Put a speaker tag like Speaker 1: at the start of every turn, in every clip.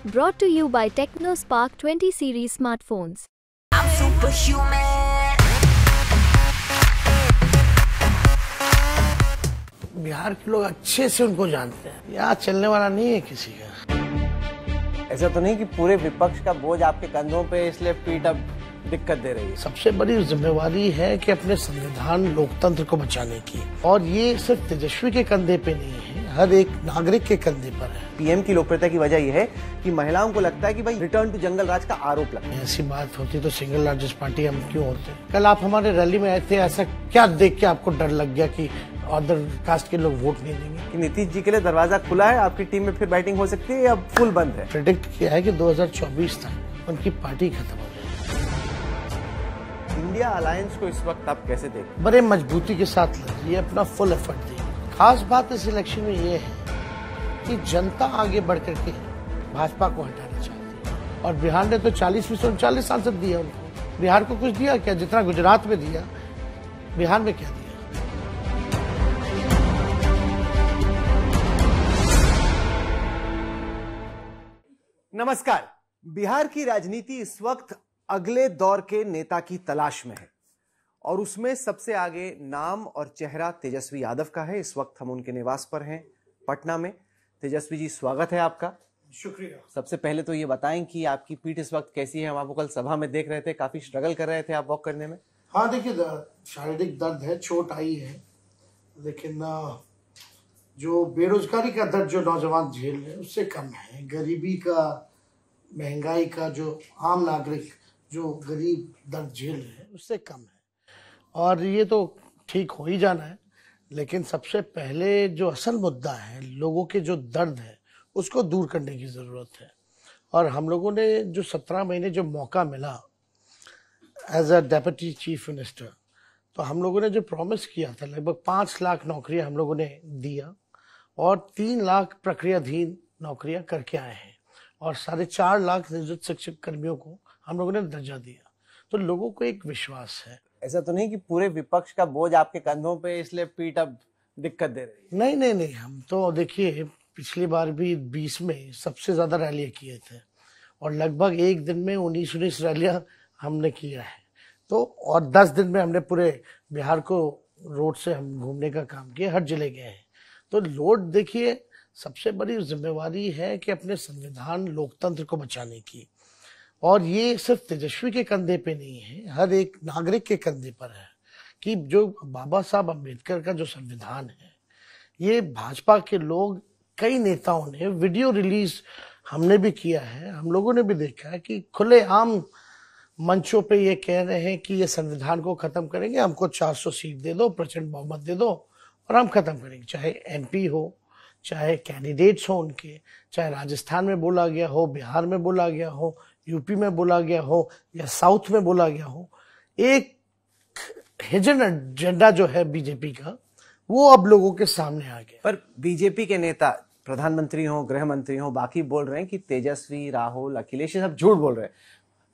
Speaker 1: Brought to you by TechnoSpark 20 series smartphones.
Speaker 2: I'm superhuman.
Speaker 3: Bihar के लोग अच्छे से उनको जानते हैं, यहाँ चलने वाला नहीं है किसी का।
Speaker 4: ऐसा तो नहीं कि पूरे विपक्ष का बोझ आपके कंधों पे इसलिए पीठ अब दिक्कत दे रही है।
Speaker 3: सबसे बड़ी जिम्मेवारी है कि अपने संविधान लोकतंत्र को बचाने की, और ये सिर्फ तेजस्वी के कंधे पे नहीं है, हर एक नागरिक के कंधे पर है।
Speaker 4: पीएम की लोकप्रियता की वजह यह है कि महिलाओं को लगता है कि भाई रिटर्न टू जंगल राज का आरोप लगता है।
Speaker 3: ऐसी बात होती तो सिंगल लार्जेस्ट पार्टी हम क्यों होते। कल आप हमारे रैली में आए थे, ऐसा क्या देख के आपको डर लग गया कि अदर कास्ट के लोग वोट नहीं देंगे?
Speaker 4: कि नीतीश जी के लिए दरवाजा खुला है, आपकी टीम में फिर बैटिंग हो सकती है या फुल बंद है?
Speaker 3: प्रेडिक्ट किया है कि 2024 तक उनकी पार्टी खत्म हो जाएगी।
Speaker 4: इंडिया अलायंस को इस वक्त आप कैसे देखें?
Speaker 3: बड़े मजबूती के साथ लड़ रही है, अपना फुल एफर्ट दी। खास बात इस इलेक्शन में ये है कि जनता आगे बढ़ करके भाजपा को हटाना चाहती है, और बिहार ने तो 40 में से 39 सांसद दिए उनको। बिहार को कुछ दिया क्या? जितना गुजरात में दिया, बिहार में क्या दिया?
Speaker 4: नमस्कार। बिहार की राजनीति इस वक्त अगले दौर के नेता की तलाश में है, और उसमें सबसे आगे नाम और चेहरा तेजस्वी यादव का है। इस वक्त हम उनके निवास पर हैं पटना में। तेजस्वी जी, स्वागत है आपका।
Speaker 3: शुक्रिया।
Speaker 4: सबसे पहले तो ये बताएं कि आपकी पीठ इस वक्त कैसी है? हम आपको कल सभा में देख रहे थे, काफी स्ट्रगल कर रहे थे आप वॉक करने में।
Speaker 3: हाँ, देखिए शारीरिक दर्द है, चोट आई है, लेकिन जो बेरोजगारी का दर्द जो नौजवान झेल रहे हैं उससे कम है। गरीबी का, महंगाई का जो आम नागरिक जो गरीब दर्द झेल रहे हैं उससे कम है, और ये तो ठीक हो ही जाना है। लेकिन सबसे पहले जो असल मुद्दा है, लोगों के जो दर्द है, उसको दूर करने की ज़रूरत है। और हम लोगों ने जो 17 महीने जो मौका मिला as a deputy chief minister, तो हम लोगों ने जो प्रॉमिस किया था, लगभग 5 लाख नौकरियां हम लोगों ने दिया, और 3 लाख प्रक्रियाधीन नौकरियां करके आए हैं, और 4.5 लाख नियोजित शिक्षक कर्मियों को हम लोगों ने दर्जा दिया। तो लोगों को एक विश्वास है।
Speaker 4: ऐसा तो नहीं कि पूरे विपक्ष का बोझ आपके कंधों पे इसलिए पीठ अब दिक्कत दे रही है?
Speaker 3: नहीं, हम तो देखिए पिछली बार भी 20 में सबसे ज्यादा रैलियां किए थे, और लगभग एक दिन में 19 रैलियां हमने किया है। तो और 10 दिन में हमने पूरे बिहार को रोड से हम घूमने का काम किया, हर जिले गए हैं। तो लोड देखिए, सबसे बड़ी जिम्मेवारी है कि अपने संविधान लोकतंत्र को बचाने की, और ये सिर्फ तेजस्वी के कंधे पे नहीं है, हर एक नागरिक के कंधे पर है। कि जो बाबा साहब अम्बेडकर का जो संविधान है, ये भाजपा के लोग, कई नेताओं ने वीडियो रिलीज हमने भी किया है, हम लोगों ने भी देखा है कि खुलेआम मंचों पे ये कह रहे हैं कि ये संविधान को खत्म करेंगे, हमको 400 सीट दे दो, प्रचंड बहुमत दे दो और हम खत्म करेंगे। चाहे एमपी हो, चाहे कैंडिडेट्स हो उनके, चाहे राजस्थान में बोला गया हो, बिहार में बोला गया हो, यूपी में बोला गया हो, या साउथ में बोला गया हो। एक हिडन एजेंडा जो है बीजेपी का, वो अब लोगों के सामने आ गया।
Speaker 4: पर बीजेपी के नेता, प्रधानमंत्री हो, गृह मंत्री हो, बाकी बोल रहे हैं कि तेजस्वी, राहुल, अखिलेश सब झूठ बोल रहे हैं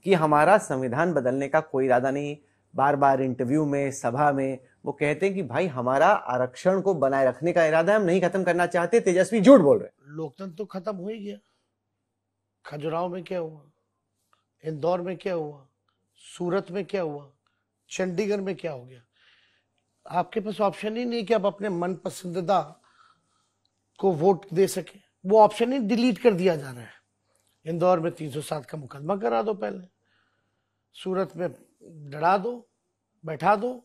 Speaker 4: कि हमारा संविधान बदलने का कोई इरादा नहीं। बार बार इंटरव्यू में, सभा में वो कहते हैं कि भाई हमारा आरक्षण को बनाए रखने का इरादा है, हम नहीं खत्म करना चाहते। तेजस्वी झूठ बोल रहे हैं।
Speaker 3: लोकतंत्र तो खत्म हो ही गया। खजुराहो में क्या हुआ, इंदौर में क्या हुआ, सूरत में क्या हुआ, चंडीगढ़ में क्या हो गया? आपके पास ऑप्शन ही नहीं कि आप अपने मन पसंदीदा को वोट दे सके। वो ऑप्शन ही डिलीट कर दिया जा रहा है। इंदौर में 307 का मुकदमा करा दो पहले, सूरत में डरा दो, बैठा दो,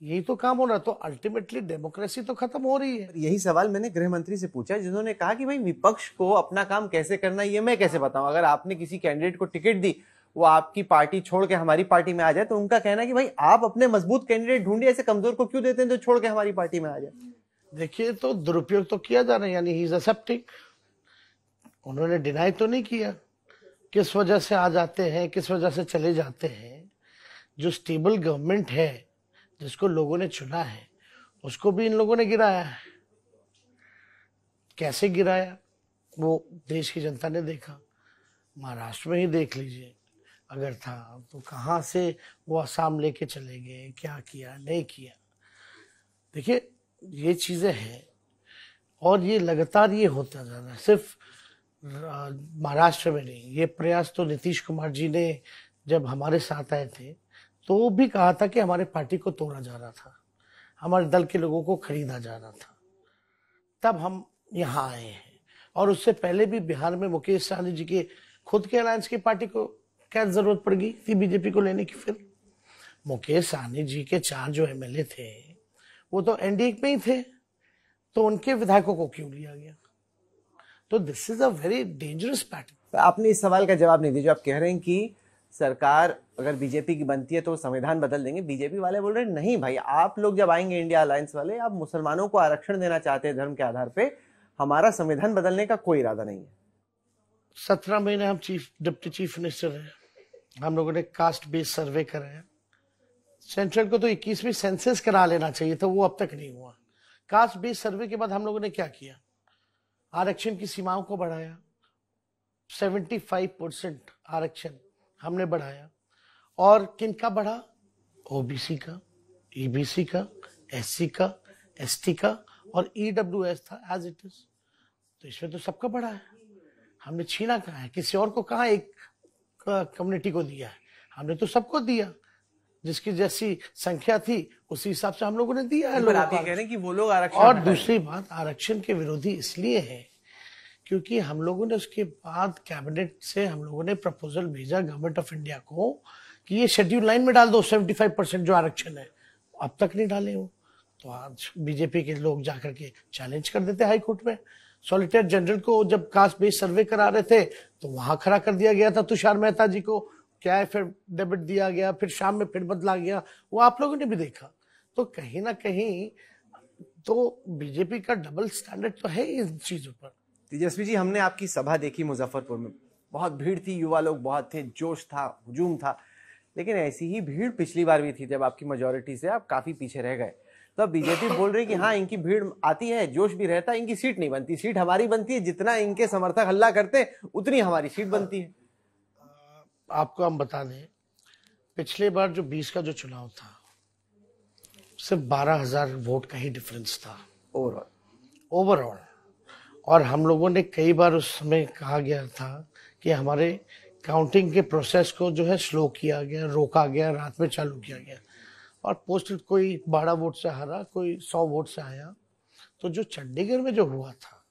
Speaker 3: यही तो काम हो रहा। तो अल्टीमेटली डेमोक्रेसी तो खत्म हो रही है।
Speaker 4: यही सवाल मैंने गृह मंत्री से पूछा, जिन्होंने कहा कि भाई विपक्ष को अपना काम कैसे करना है ये मैं कैसे बताऊं? अगर आपने किसी कैंडिडेट को टिकट दी, वो आपकी पार्टी छोड़ के हमारी पार्टी में आ जाए, तो उनका कहना है कि भाई आप अपने मजबूत कैंडिडेट ढूंढिए, ऐसे कमजोर को क्यों देते हैं जो छोड़ के हमारी पार्टी में आ जाए?
Speaker 3: देखिए, तो दुरुपयोग तो किया जा रहा है, यानी ही इज एक्सेप्टिंग। उन्होंने डिनाई तो नहीं किया किस वजह से आ जाते हैं, किस वजह से चले जाते हैं। जो स्टेबल गवर्नमेंट है, जिसको लोगों ने चुना है, उसको भी इन लोगों ने गिराया है। कैसे गिराया वो देश की जनता ने देखा। महाराष्ट्र में ही देख लीजिए, अगर था तो कहाँ से वो असम लेके चले गए, क्या किया नहीं किया। देखिए, ये चीजें हैं, और ये लगातार ये होता जा रहा है। सिर्फ महाराष्ट्र में नहीं, ये प्रयास तो नीतीश कुमार जी ने जब हमारे साथ आए थे तो वो भी कहा था कि हमारे पार्टी को तोड़ा जा रहा था, हमारे दल के लोगों को खरीदा जा रहा था, तब हम यहाँ आए हैं। और उससे पहले भी बिहार में मुकेश सहनी जी के खुद के अलायंस की पार्टी को क्या जरूरत पड़ गई थी बीजेपी को लेने की? फिर मुकेश सहनी जी के 4 जो एमएलए थे वो तो एनडीए में ही थे, तो उनके विधायकों को क्यों लिया गया? तो this is a very dangerous pattern.
Speaker 4: आपने इस सवाल का जवाब नहीं दिया जो आप कह रहे हैं कि सरकार अगर बीजेपी की बनती है तो संविधान बदल देंगे। बीजेपी वाले बोल रहे हैं नहीं भाई, आप लोग जब आएंगे इंडिया अलायंस वाले, आप मुसलमानों को आरक्षण देना चाहते हैं धर्म के आधार पे, हमारा संविधान बदलने का कोई इरादा नहीं है।
Speaker 3: 17 महीने हम डिप्टी चीफ मिनिस्टर हैं, हम लोगों ने कास्ट बेस्ड सर्वे कराया। सेंट्रल को तो 21वीं सेंसस करा लेना चाहिए था, वो अब तक नहीं हुआ। कास्ट बेस्ड सर्वे के बाद हम लोगों ने क्या किया? आरक्षण की सीमाओं को बढ़ाया, 75% आरक्षण हमने बढ़ाया। और किनका बढ़ा? ओबीसी का, ईबीसी का, एससी का, एसटी का और ईडब्ल्यूएस था एज इट इज। तो इसमें तो सबका बढ़ा है, हमने छीना कहाँ है? किसी और को कहाँ एक कम्युनिटी को दिया है? हमने तो सबको दिया, जिसकी जैसी संख्या थी उसी हिसाब से हम लोगों ने दिया है।
Speaker 4: आप ये कह रहे हैं कि वो लोग आरक्षण
Speaker 3: और दूसरी बात, आरक्षण के विरोधी इसलिए है क्योंकि हम लोगों ने उसके बाद कैबिनेट से हम लोगों ने प्रपोजल भेजा गवर्नमेंट ऑफ इंडिया को कि ये शेड्यूल 9 में डाल दो 75% जो आरक्षण है, अब तक नहीं डाले हो। तो आज बीजेपी के लोग जाकर के चैलेंज कर देते हाई कोर्ट में। सॉलिसिटर जनरल को जब कास्ट बेस्ड सर्वे करा रहे थे तो वहां खड़ा कर दिया गया था तुषार मेहता जी को, क्या है, फिर डेबिट दिया गया, फिर शाम में फिर बदला गया, वो आप लोगों ने भी देखा। तो कहीं ना कहीं तो बीजेपी का डबल स्टैंडर्ड तो है इन चीजों पर।
Speaker 4: तेजस्वी जी, हमने आपकी सभा देखी मुजफ्फरपुर में, बहुत भीड़ थी, युवा लोग बहुत थे, जोश था, हुजूम था, लेकिन ऐसी ही भीड़ पिछली बार भी थी जब आपकी मेजोरिटी से आप काफी पीछे रह गए। तो अब बीजेपी बोल रही कि हाँ इनकी भीड़ आती है, जोश भी रहता है, इनकी सीट नहीं बनती। सीट हमारी बनती है, जितना इनके समर्थक हल्ला करते उतनी हमारी सीट बनती है।
Speaker 3: आपको हम बता दें, पिछले बार जो 20 का जो चुनाव था सिर्फ 12,000 वोट का ही डिफरेंस था ओवरऑल। और हम लोगों ने कई बार उस समय कहा गया था कि हमारे काउंटिंग के प्रोसेस को जो है स्लो किया गया, रोका गया, रात में चालू किया गया। और पोस्टल कोई 12 वोट से हारा, कोई 100 वोट से आया। तो जो चंडीगढ़ में जो हुआ था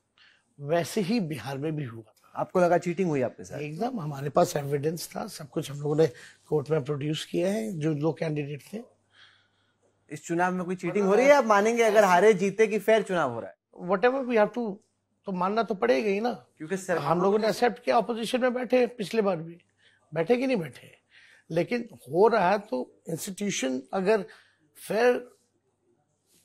Speaker 3: वैसे ही बिहार में भी हुआ था।
Speaker 4: आपको लगा चीटिंग हुई आपके साथ?
Speaker 3: एकदम, हमारे पास एविडेंस था, सब कुछ हम लोगों ने कोर्ट में प्रोड्यूस किया है, जो लोग कैंडिडेट थे।
Speaker 4: इस चुनाव में कोई चीटिंग हो रही है? आप मानेंगे अगर हारे जीते कि फेयर चुनाव हो रहा है?
Speaker 3: व्हाटएवर वी हैव टू, तो मानना तो पड़ेगा ही ना, क्योंकि हम लोगों ने एक्सेप्ट किया। ऑपोजिशन में बैठे, पिछले बार भी बैठे कि नहीं बैठे, लेकिन हो रहा है तो इंस्टीट्यूशन अगर फेयर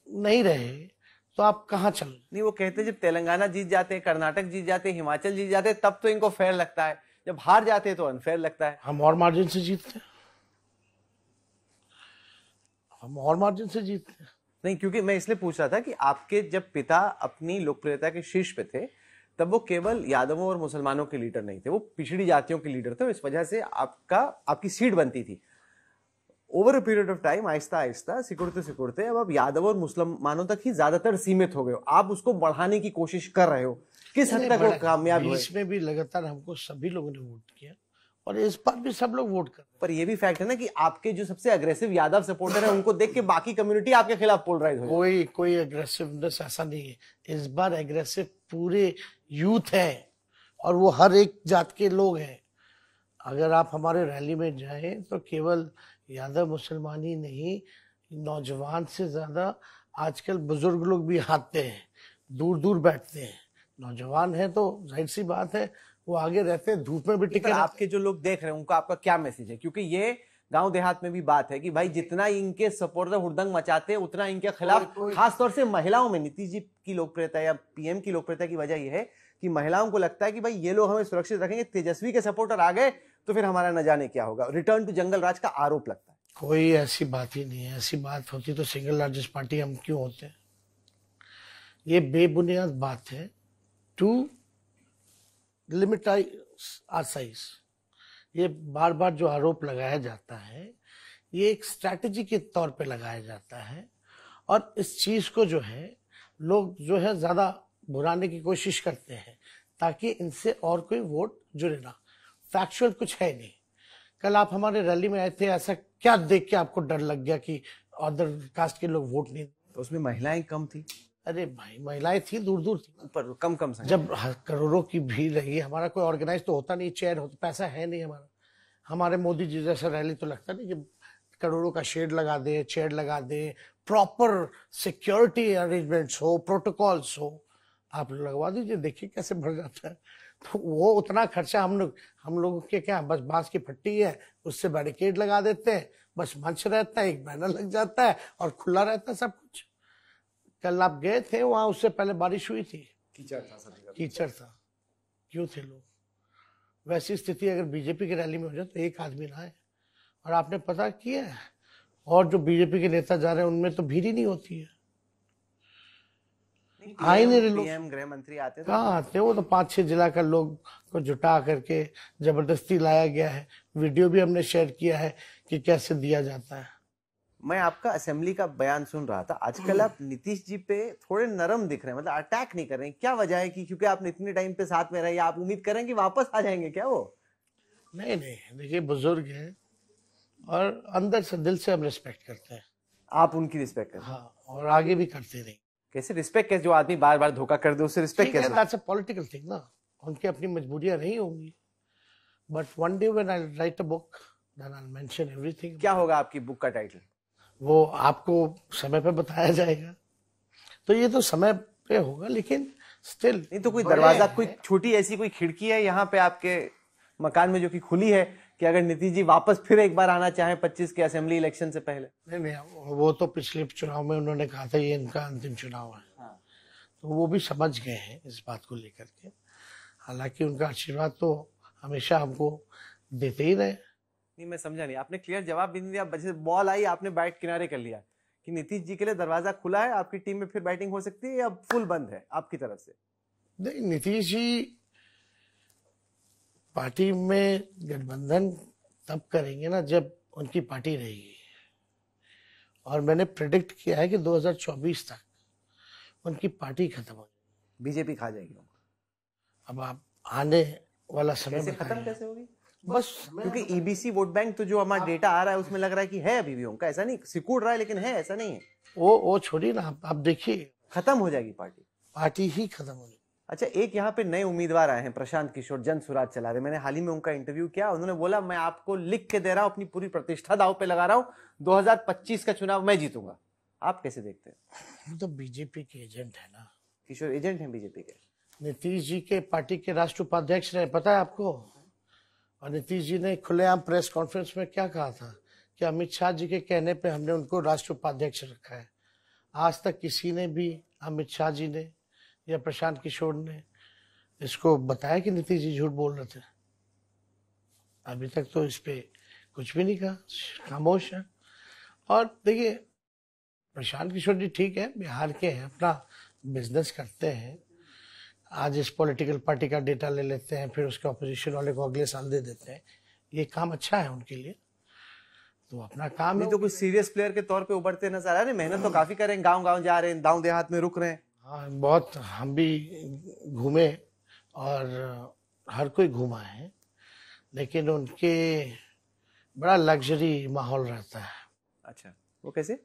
Speaker 3: नहीं रहे तो आप कहाँ चल?
Speaker 4: नहीं, वो कहते जब तेलंगाना जीत जाते, कर्नाटक जीत जाते, हिमाचल जीत जाते, तब तो इनको फेयर लगता है, जब हार जाते तो अनफेयर लगता है।
Speaker 3: हम और मार्जिन से जीतते हैं, हम और मार्जिन से जीतते हैं।
Speaker 4: नहीं, क्योंकि मैं इसलिए पूछ रहा था कि आपके जब पिता अपनी लोकप्रियता के शीर्ष पे थे तब वो केवल यादवों और मुसलमानों के लीडर नहीं थे, वो पिछड़ी जातियों के लीडर थे, और इस वजह से आपकी सीट बनती थी। Over a period of time, Aahista Aahista, सिकुड़ते सिकुड़ते अब आप यादव और मुसलमानों तक ही ज्यादातर सीमित हो गए हो। आप उसको बढ़ाने की कोशिश कर रहे हो, किस हद तक वो कामयाब हुए?
Speaker 3: इसमें भी लगातार हमको सभी लोगों ने वोट किया और इस बार भी सब लोग वोट कर।
Speaker 4: पर ये भी फैक्ट है ना कि आपके जो सबसे अग्रेसिव यादव सपोर्टर है उनको देख के बाकी कम्युनिटी आपके खिलाफ पोलराइज हो।
Speaker 3: कोई अग्रेसिवनेस ऐसा नहीं है, इस बार एग्रेसिव पूरे यूथ है और वो हर एक जात के लोग हैं। अगर आप हमारे रैली में जाएं तो केवल यादव मुसलमान ही नहीं, नौजवान से ज्यादा आजकल बुजुर्ग लोग भी आते हैं, दूर दूर बैठते हैं। नौजवान है तो जाहिर सी बात है वो आगे रहते हैं, धूप में भी टिके।
Speaker 4: आपके जो लोग देख रहे हैं उनका आपका क्या मैसेज है? क्योंकि ये गांव देहात में भी बात है कि भाई जितना इनके सपोर्टर हुड़दंग मचाते हैं उतना इनके खिलाफ, खासतौर से महिलाओं में नीतीश जी की लोकप्रियता या पीएम की लोकप्रियता की वजह यह है कि महिलाओं को लगता है कि भाई ये लोग हमें सुरक्षित रखेंगे, तेजस्वी के सपोर्टर आ गए तो फिर हमारा न जाने क्या होगा। रिटर्न टू जंगल राज का आरोप लगता है।
Speaker 3: कोई ऐसी बात ही नहीं है, ऐसी बात होती तो सिंगल लार्जेस्ट पार्टी हम क्यों होते? ये बेबुनियाद बात है टू लिमिट आर साइज। ये बार बार जो आरोप लगाया जाता है ये एक स्ट्रैटेजी के तौर पे लगाया जाता है और इस चीज को जो है लोग जो है ज्यादा भुनाने की कोशिश करते हैं। ताकि इनसे और कोई वोट जुड़े ना। फैक्चुअल कुछ है नहीं। कल आप हमारे रैली में आए थे, ऐसा क्या देख के आपको डर लग गया कि अदर कास्ट के लोग वोट नहीं?
Speaker 4: तो उसमें महिलाएं कम थी?
Speaker 3: अरे भाई, महिलाएं थी, दूर दूर थी,
Speaker 4: ऊपर कम संख्या।
Speaker 3: जब करोड़ों की भीड़ रही, हमारा कोई ऑर्गेनाइज तो होता नहीं, चेयर होता, पैसा है नहीं हमारा। हमारे मोदी जी जैसा रैली तो लगता नहीं कि करोड़ों का शेड लगा दे, चेयर लगा दे, प्रॉपर सिक्योरिटी अरेंजमेंट्स हो, प्रोटोकॉल्स हो। आप लगवा दीजिए, देखिए कैसे भर जाता है। तो वो उतना खर्चा हम लोगों के क्या, बस बांस की फट्टी है, उससे बैरिकेड लगा देते हैं, बस मंच रहता है, एक बैनर लग जाता है और खुला रहता है सब कुछ। कल आप गए थे वहां, उससे पहले बारिश हुई थी, कीचड़ था, क्यों थे लोग? वैसी स्थिति अगर बीजेपी की रैली में हो जाए तो एक आदमी ना आए। और आपने पता किया है, और जो बीजेपी के नेता जा रहे हैं उनमें तो भीड़ ही नहीं होती है। आए नहीं लोग,
Speaker 4: पीएम गृह मंत्री आते
Speaker 3: कहाँ आते? वो तो 5-6 जिला का लोग को जुटा करके जबरदस्ती लाया गया है। वीडियो भी हमने शेयर किया है कि कैसे दिया जाता है।
Speaker 4: मैं आपका असेंबली का बयान सुन रहा था, आजकल आप नीतीश जी पे थोड़े नरम दिख रहे हैं, मतलब अटैक नहीं कर रहे हैं। क्या वजह है? कि क्योंकि आप इतने टाइम पे साथ में रहे, आप उम्मीद करें कि वापस आ जाएंगे क्या वो?
Speaker 3: नहीं, देखिए बुजुर्ग हैं और अंदर से, दिल से हम रिस्पेक्ट करते हैं।
Speaker 4: आप उनकी रिस्पेक्ट करें?
Speaker 3: हाँ, और आगे भी करते रहेंगे।
Speaker 4: कैसे रिस्पेक्ट? कैसे? जो आदमी बार बार धोखा कर दे उससे रिस्पेक्ट कैसे?
Speaker 3: दैट्स अ पॉलिटिकल थिंग ना, उनकी अपनी मजबूरियां नहीं होंगी। But one day when I write a book then I mention everything.
Speaker 4: क्या होगा आपकी बुक का टाइटल?
Speaker 3: वो आपको समय पे बताया जाएगा। तो ये तो समय पे होगा, लेकिन स्टिल।
Speaker 4: नहीं तो कोई दरवाजा, कोई छोटी ऐसी कोई खिड़की है यहाँ पे आपके मकान में जो कि खुली है कि अगर नीतीश जी वापस फिर एक बार आना चाहें 25 के असेंबली इलेक्शन से पहले?
Speaker 3: नहीं, वो तो पिछले चुनाव में उन्होंने कहा था ये इनका अंतिम चुनाव है। हाँ। तो वो भी समझ गए हैं इस बात को लेकर के। हालांकि उनका आशीर्वाद तो हमेशा हमको देते ही रहे।
Speaker 4: नहीं, मैं समझा नहीं, आपने क्लियर जवाब भी नहीं दिया। जैसे बॉल आई, आपने बैट किनारे कर लिया कि नीतीश जी के लिए दरवाजा खुला है, आपकी टीम में फिर बैटिंग हो सकती है या फुल बंद है आपकी तरफ से?
Speaker 3: नहीं, नीतीश जी पार्टी में गठबंधन तब करेंगे ना जब उनकी पार्टी रहेगी। और मैंने प्रेडिक्ट किया है कि 2024 तक उनकी पार्टी खत्म हो जाएगी,
Speaker 4: बीजेपी खा जाएगी।
Speaker 3: अब आप आने वाला समय
Speaker 4: कैसे खत्म कैसे होगी?
Speaker 3: बस
Speaker 4: क्योंकि ईबीसी वोट बैंक तो जो हमारा डेटा आ रहा है उसमें लग रहा है कि है अभी भी उनका, ऐसा नहीं सिकुड़ रहा है, लेकिन है, ऐसा नहीं है।
Speaker 3: वो छोड़िए ना, आप देखिए
Speaker 4: खत्म हो जाएगी
Speaker 3: पार्टी ही खत्म हो जाएगी।
Speaker 4: अच्छा, एक यहाँ पे नए उम्मीदवार आए हैं, प्रशांत किशोर, जन सुराज चला रहे। मैंने हाल ही में उनका इंटरव्यू किया, उन्होंने बोला मैं आपको लिख के दे रहा हूँ, अपनी पूरी प्रतिष्ठा दांव पे लगा रहा हूँ, 2025 का चुनाव मैं जीतूंगा। आप कैसे देखते हैं?
Speaker 3: तो बीजेपी के एजेंट है ना,
Speaker 4: किशोर एजेंट हैं बीजेपी के।
Speaker 3: नीतीश जी के पार्टी के राष्ट्रीय उपाध्यक्ष रहे, पता है आपको? और नीतीश जी ने खुलेआम प्रेस कॉन्फ्रेंस में क्या कहा था कि अमित शाह जी के कहने पे हमने उनको राष्ट्रीय उपाध्यक्ष रखा है। आज तक किसी ने भी, अमित शाह जी ने या प्रशांत किशोर ने, इसको बताया कि नीतीश जी झूठ बोल रहे थे? अभी तक तो इस पे कुछ भी नहीं कहा, खामोश है। और देखिए, प्रशांत किशोर जी ठीक है, बिहार के हैं, अपना बिजनेस करते हैं। आज इस पॉलिटिकल पार्टी का डेटा ले लेते हैं, फिर उसके ऑपोजिशन वाले को अगले साल दे देते हैं। ये काम अच्छा है उनके लिए, तो अपना काम
Speaker 4: नहीं तो कुछ सीरियस प्लेयर के तौर पे उभरते नजर आ रहे हैं। मेहनत तो काफी कर रहे हैं, गांव-गांव जा रहे हैं, गांव देहात में रुक रहे हैं।
Speaker 3: हाँ, बहुत हम भी घूमे और हर कोई घूमा है, लेकिन उनके बड़ा लग्जरी माहौल रहता है।
Speaker 4: अच्छा, वो कैसे?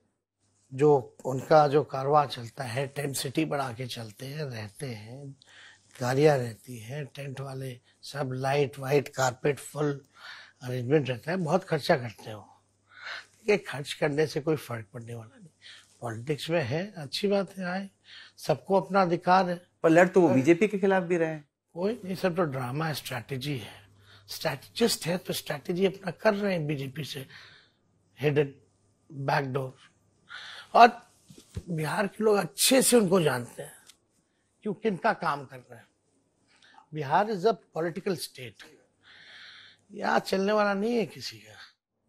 Speaker 3: जो उनका जो कारवां चलता है, टेंट सिटी बढ़ा के चलते हैं, रहते हैं, गाड़ियाँ रहती हैं, टेंट वाले सब, light white, carpet, full arrangement रहता है। बहुत खर्चा करते हो, ये खर्च करने से कोई फर्क पड़ने वाला नहीं। पॉलिटिक्स में है, अच्छी बात है, आए, सबको अपना अधिकार है।
Speaker 4: पर लड़ तो वो बीजेपी के खिलाफ भी रहे हैं।
Speaker 3: कोई ये सब तो ड्रामा है, स्ट्रैटेजी है। स्ट्रैटेजिस्ट है तो स्ट्रैटेजी अपना कर रहे हैं बीजेपी से, हिडन बैकडोर। और बिहार के लोग अच्छे से उनको जानते हैं कि वो किनका काम कर रहे हैं। Bihar is a political state, यहाँ चलने वाला नहीं है किसी का।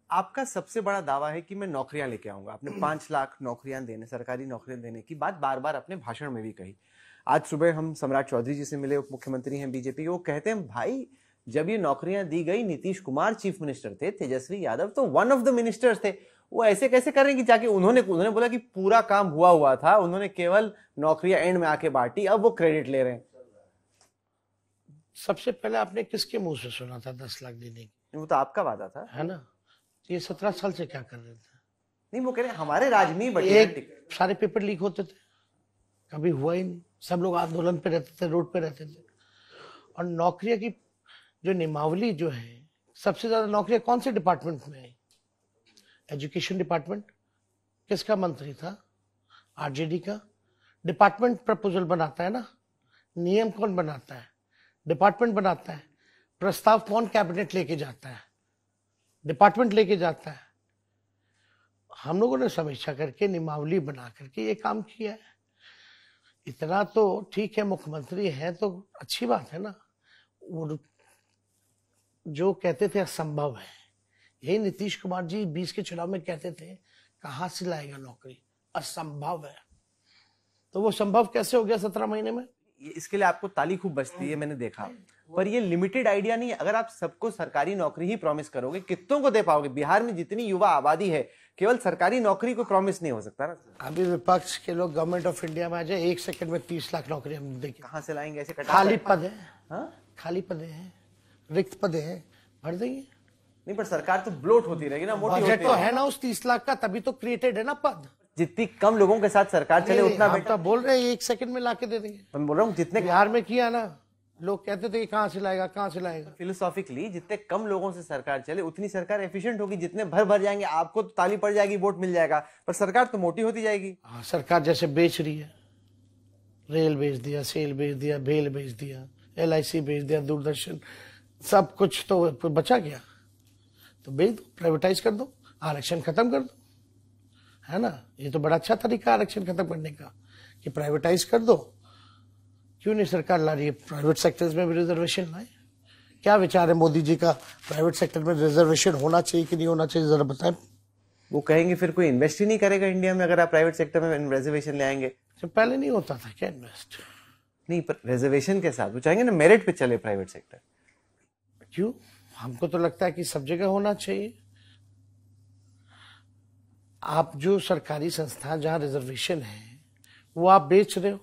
Speaker 4: आपका सबसे बड़ा दावा है कि मैं नौकरियां लेके आऊंगा। आपने 5 लाख नौकरियां देने, सरकारी नौकरियां देने की बात बार बार अपने भाषण में भी कही। आज सुबह हम सम्राट चौधरी जी से मिले, उप मुख्यमंत्री हैं बीजेपी के। वो कहते हैं भाई जब ये नौकरियां दी गई, नीतीश कुमार चीफ मिनिस्टर थे, तेजस्वी यादव तो वन ऑफ द मिनिस्टर्स थे, वो ऐसे कैसे कर रहे हैं कि जाके उन्होंने बोला कि पूरा काम हुआ था, उन्होंने केवल नौकरियां एंड में आके बांटी, अब वो क्रेडिट ले रहे हैं।
Speaker 3: सबसे पहले आपने किसके मुंह से सुना था 10 लाख देने की?
Speaker 4: वो तो आपका वादा था।
Speaker 3: है ना? ये 17 साल से क्या कर रहे थे?
Speaker 4: नहीं, वो कह रहे हैं हमारे राज में ही बढ़ी
Speaker 3: एक सारे पेपर लीक होते थे, कभी हुआ ही नहीं। सब लोग आंदोलन पे रहते थे, रोड पे रहते थे। और नौकरियां की जो नियमावली जो है, सबसे ज्यादा नौकरियां कौन से डिपार्टमेंट में है? Education department. किसका मंत्री था? आरजेडी का। डिपार्टमेंट प्रपोजल बनाता है ना, नियम कौन बनाता है? डिपार्टमेंट बनाता है। प्रस्ताव कौन कैबिनेट लेके जाता है? डिपार्टमेंट लेके जाता है। हम लोगों ने समीक्षा करके नियमावली बना करके ये काम किया है। इतना तो ठीक है, मुख्यमंत्री है तो अच्छी बात है ना। वो जो कहते थे असंभव है, यही नीतीश कुमार जी 20 के चुनाव में कहते थे, कहां से लाएगा नौकरी, असंभव है। तो वो संभव कैसे हो गया 17 महीने में?
Speaker 4: इसके लिए आपको ताली खूब बजती है, मैंने देखा। पर ये लिमिटेड आइडिया नहीं है। अगर आप सबको सरकारी नौकरी ही प्रॉमिस करोगे, कितनों को दे पाओगे? बिहार में जितनी युवा आबादी है, केवल सरकारी नौकरी को प्रॉमिस नहीं हो सकता ना।
Speaker 3: अभी विपक्ष के लोग गवर्नमेंट ऑफ इंडिया में आ जाए, 1 सेकंड में 30 लाख नौकरी हम देंगे।
Speaker 4: कहां से लाएंगे? ऐसे
Speaker 3: खाली पद है।
Speaker 4: हाँ?
Speaker 3: खाली पद है, रिक्त पद है, भर देंगे।
Speaker 4: नहीं, पर सरकार तो ब्लोट होती रहेगी ना, मोटी
Speaker 3: बजट
Speaker 4: होती
Speaker 3: तो
Speaker 4: रहेगी।
Speaker 3: है ना उस 30 लाख का, तभी तो क्रिएटेड है ना पद।
Speaker 4: जितनी कम लोगों के साथ सरकार चले उतना
Speaker 3: हम
Speaker 4: बेटर।
Speaker 3: तो बोल रहे हैं 1 सेकंड में लाके दे देंगे।
Speaker 4: मैं बोल रहा हूँ जितने
Speaker 3: बिहार में किया ना, लोग कहते थे कि कहां से लाएगा, कहां से लाएगा।
Speaker 4: फिलोसॉफिकली जितने कम लोगों से सरकार चले उतनी सरकार एफिशिएंट होगी। जितने भर भर जाएंगे, आपको तो ताली पड़ जाएगी, वोट मिल जाएगा, पर सरकार तो मोटी होती जाएगी।
Speaker 3: हाँ, सरकार जैसे बेच रही है, रेल बेच दिया, सेल बेच दिया, भेल बेच दिया, LIC बेच दिया, दूरदर्शन, सब कुछ तो बचा गया। तो बेच दो, प्राइवेटाइज कर दो, आरक्षण खत्म कर दो, है ना। ये तो बड़ा अच्छा तरीका आरक्षण खत्म करने का कि प्राइवेटाइज कर दो। क्यों नहीं सरकार ला रही है? प्राइवेट सेक्टर्स में भी रिजर्वेशन लाए। क्या विचार है मोदी जी का, प्राइवेट सेक्टर में रिजर्वेशन होना चाहिए कि नहीं होना चाहिए, जरा बताएं।
Speaker 4: वो कहेंगे फिर कोई इन्वेस्ट ही नहीं करेगा इंडिया में अगर आप प्राइवेट सेक्टर में रिजर्वेशन ले आएंगे।
Speaker 3: तो पहले नहीं होता था क्या इन्वेस्ट?
Speaker 4: नहीं, पर रिजर्वेशन के साथ वो चाहेंगे ना मेरिट पे चले प्राइवेट सेक्टर।
Speaker 3: क्यों? हमको तो लगता है कि सब जगह होना चाहिए। आप जो सरकारी संस्था जहां रिजर्वेशन है वो आप बेच रहे हो,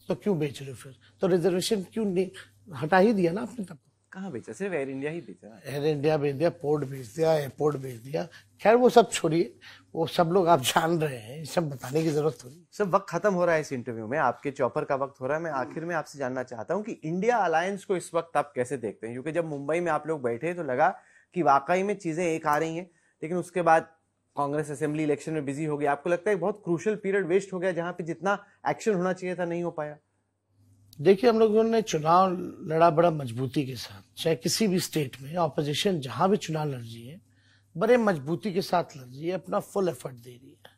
Speaker 3: तो क्यों बेच रहे हो फिर? तो रिजर्वेशन क्यों नहीं हटा ही दिया ना आपने तब?
Speaker 4: कहाँ बेचा? सिर्फ एयर इंडिया ही बेचा ना।
Speaker 3: एयर इंडिया बेच दिया, पोर्ट बेच दिया, एयरपोर्ट बेच दिया। खैर वो सब छोड़िए, वो सब लोग आप जान रहे हैं, ये सब बताने की जरूरत थोड़ी।
Speaker 4: सब वक्त खत्म हो रहा है इस इंटरव्यू में, आपके चौपर का वक्त हो रहा है। मैं आखिर में आपसे जानना चाहता हूं कि इंडिया अलायंस को इस वक्त आप कैसे देखते हैं? क्योंकि जब मुंबई में आप लोग बैठे तो लगा कि वाकई में चीजें एक आ रही हैं, लेकिन उसके बाद कांग्रेस असेंबली इलेक्शन में बिजी हो गई। आपको लगता है बहुत क्रूशियल पीरियड वेस्ट हो गया जहां पे जितना एक्शन होना चाहिए था नहीं हो पाया?
Speaker 3: देखिए, हम लोगों ने चुनाव लड़ा बड़ा मजबूती के साथ, चाहे किसी भी स्टेट में ऑपोजिशन जहां भी चुनाव लड़ रही है, बड़े मजबूती के साथ लड़ रही है, अपना फुल एफर्ट दे रही है।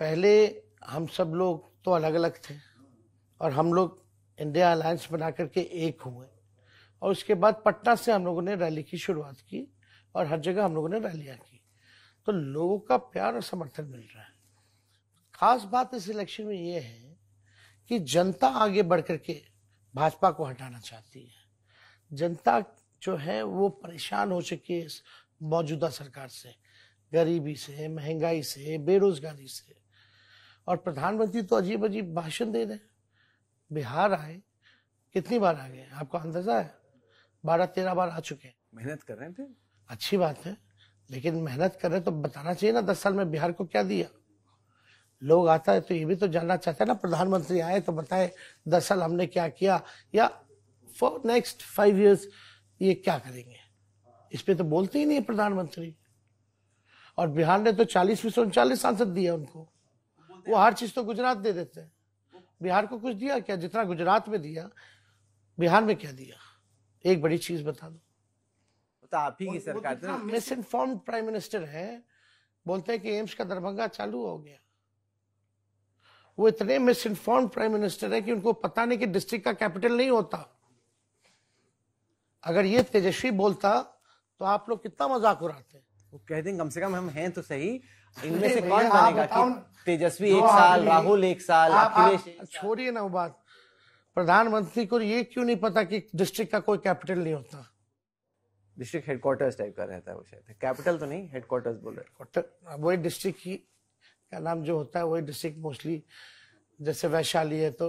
Speaker 3: पहले हम सब लोग तो अलग अलग थे और हम लोग इंडिया अलायंस बना करके एक हुए, और उसके बाद पटना से हम लोगों ने रैली की शुरुआत की और हर जगह हम लोगों ने रैलियां की। तो लोगों का प्यार और समर्थन मिल रहा है। खास बात इस इलेक्शन में ये है कि जनता आगे बढ़ करके भाजपा को हटाना चाहती है। जनता जो है वो परेशान हो चुकी है इस मौजूदा सरकार से, गरीबी से, महंगाई से, बेरोजगारी से। और प्रधानमंत्री तो अजीब अजीब भाषण दे रहे हैं। बिहार आए, कितनी बार आ गए आपको अंदाजा है? 12-13 बार आ चुके हैं।
Speaker 4: मेहनत कर रहे थे,
Speaker 3: अच्छी बात है, लेकिन मेहनत कर रहे तो बताना चाहिए ना 10 साल में बिहार को क्या दिया। लोग आता है तो ये भी तो जानना चाहते हैं ना, प्रधानमंत्री आए तो बताए 10 साल हमने क्या किया, या फॉर नेक्स्ट 5 years ये क्या करेंगे। इस पे तो बोलते ही नहीं है प्रधानमंत्री। और बिहार ने तो 40 में से 39 सांसद दिए उनको। वो हर चीज तो गुजरात दे देते हैं, बिहार को कुछ दिया क्या? जितना गुजरात में दिया, बिहार में क्या दिया? एक बड़ी चीज बता दो।
Speaker 4: तो आप ही की सरकार थी ना।
Speaker 3: मिस इन्फॉर्म्ड प्राइम मिनिस्टर है, बोलते हैं कि एम्स का दरभंगा चालू हो गया। वो इतने मिस इन्फॉर्म्ड प्राइम मिनिस्टर है कि उनको पता नहीं कि डिस्ट्रिक्ट का कैपिटल नहीं होता। अगर ये तेजस्वी बोलता तो आप लोग कितना मजाक उड़ाते।
Speaker 4: वो कहते हैं कम से कम हम हैं तो सही। इनमें से
Speaker 3: नहीं
Speaker 4: कौन
Speaker 3: भैया, आप
Speaker 4: बनेगा
Speaker 3: बताओ
Speaker 4: कि
Speaker 3: ना।
Speaker 4: तेजस्वी
Speaker 3: जो
Speaker 4: 1 साल,
Speaker 3: आदमी-
Speaker 4: राहुल 1 साल,
Speaker 3: आप
Speaker 4: अखिलेश
Speaker 3: छोड़िए ना वो बात। प्रधानमंत्री को ये क्यों नहीं पता कि डिस्ट्रिक्ट का कोई कैपिटल नहीं होता?
Speaker 4: डिस्ट्रिक्ट हेडक्वार्टर्स टाइप का रहता है वो, शायद कैपिटल तो नहीं, हेडक्वार्टर्स बोल रहे हैं।
Speaker 3: वही डिस्ट्रिक्ट की का नाम जो होता है वही डिस्ट्रिक्ट मोस्टली। जैसे वैशाली है तो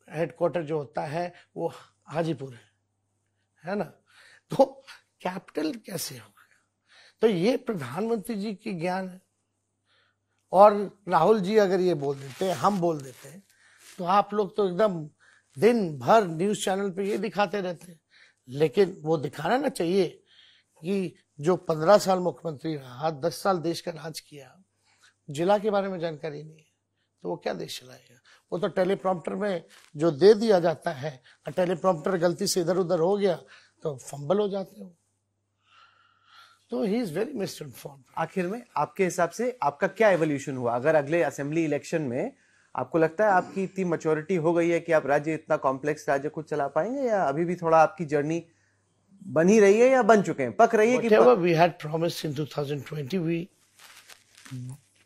Speaker 3: हेडक्वार्टर जो होता है वो हाजीपुर है ना। तो कैपिटल कैसे हो गया? तो ये प्रधानमंत्री जी की ज्ञान है। और राहुल जी अगर ये बोल देते, हम बोल देते, तो आप लोग तो एकदम दिन भर न्यूज चैनल पे ये दिखाते रहते हैं। लेकिन वो दिखाना ना चाहिए कि जो 15 साल मुख्यमंत्री रहा, 10 साल देश का राज किया, जिला के बारे में जानकारी नहीं है, तो वो क्या देश चलाएगा? वो तो टेलीप्रॉम्प्टर में जो दे दिया जाता है, और टेलीप्रॉम्प्टर गलती से इधर उधर हो गया तो फंबल हो जाते हो। तो ही इज वेरी मिसइन्फॉर्म्ड।
Speaker 4: आखिर में आपके हिसाब से आपका क्या एवोल्यूशन हुआ? अगर अगले असेंबली इलेक्शन में आपको लगता है आपकी इतनी मैच्योरिटी हो गई है कि आप राज्य, इतना कॉम्प्लेक्स राज्य खुद चला पाएंगे, या अभी भी थोड़ा आपकी जर्नी बन ही रही है या बन चुके हैं, पक रही है?
Speaker 3: Whatever we had promised in 2020, we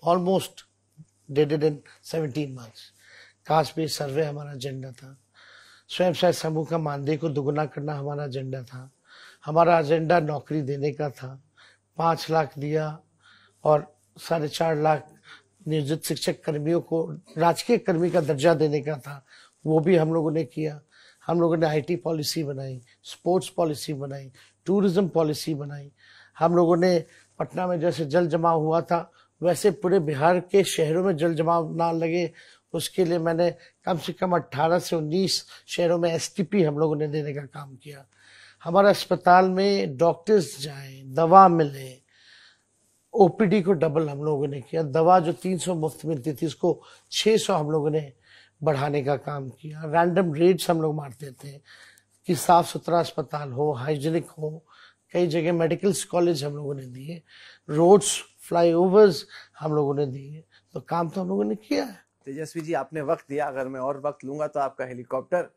Speaker 3: almost did it in 17 months. Caste based सर्वे हमारा एजेंडा था। स्वयं सहायता समूह का मानदेय को दुगुना करना हमारा एजेंडा था। हमारा एजेंडा नौकरी देने का था। 5 लाख दिया और 4.5 लाख नियोजित शिक्षक कर्मियों को राजकीय कर्मी का दर्जा देने का था, वो भी हम लोगों ने किया। हम लोगों ने आईटी पॉलिसी बनाई, स्पोर्ट्स पॉलिसी बनाई, टूरिज्म पॉलिसी बनाई। हम लोगों ने पटना में जैसे जल जमाव हुआ था, वैसे पूरे बिहार के शहरों में जल जमाव ना लगे, उसके लिए मैंने कम से कम 18 से 19 शहरों में एसटीपी हम लोगों ने देने का काम किया। हमारा अस्पताल में डॉक्टर्स जाएं, दवा मिले, ओपीडी को डबल हम लोगों ने किया। दवा जो 300 मुफ्त मिलती थी उसको 600 हम लोगों ने बढ़ाने का काम किया। रैंडम रेट्स हम लोग मारते थे कि साफ सुथरा अस्पताल हो, हाइजीनिक हो। कई जगह मेडिकल कॉलेज हम लोगों ने दिए, रोड्स, फ्लाईओवर्स हम लोगों ने दिए। तो काम तो हम लोगों ने किया है।
Speaker 4: तेजस्वी जी, आपने वक्त दिया। अगर मैं और वक्त लूंगा तो आपका हेलीकॉप्टर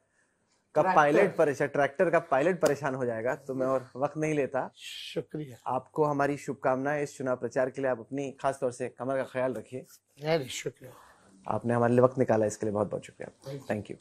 Speaker 4: का पायलट परेशान, ट्रैक्टर का पायलट परेशान हो जाएगा, तो मैं और वक्त नहीं लेता।
Speaker 3: शुक्रिया।
Speaker 4: आपको हमारी शुभकामनाएं इस चुनाव प्रचार के लिए। आप अपनी खास तौर से कमर का ख्याल रखिए।
Speaker 3: अरे शुक्रिया।
Speaker 4: आपने हमारे लिए वक्त निकाला, इसके लिए बहुत बहुत शुक्रिया। Thank you.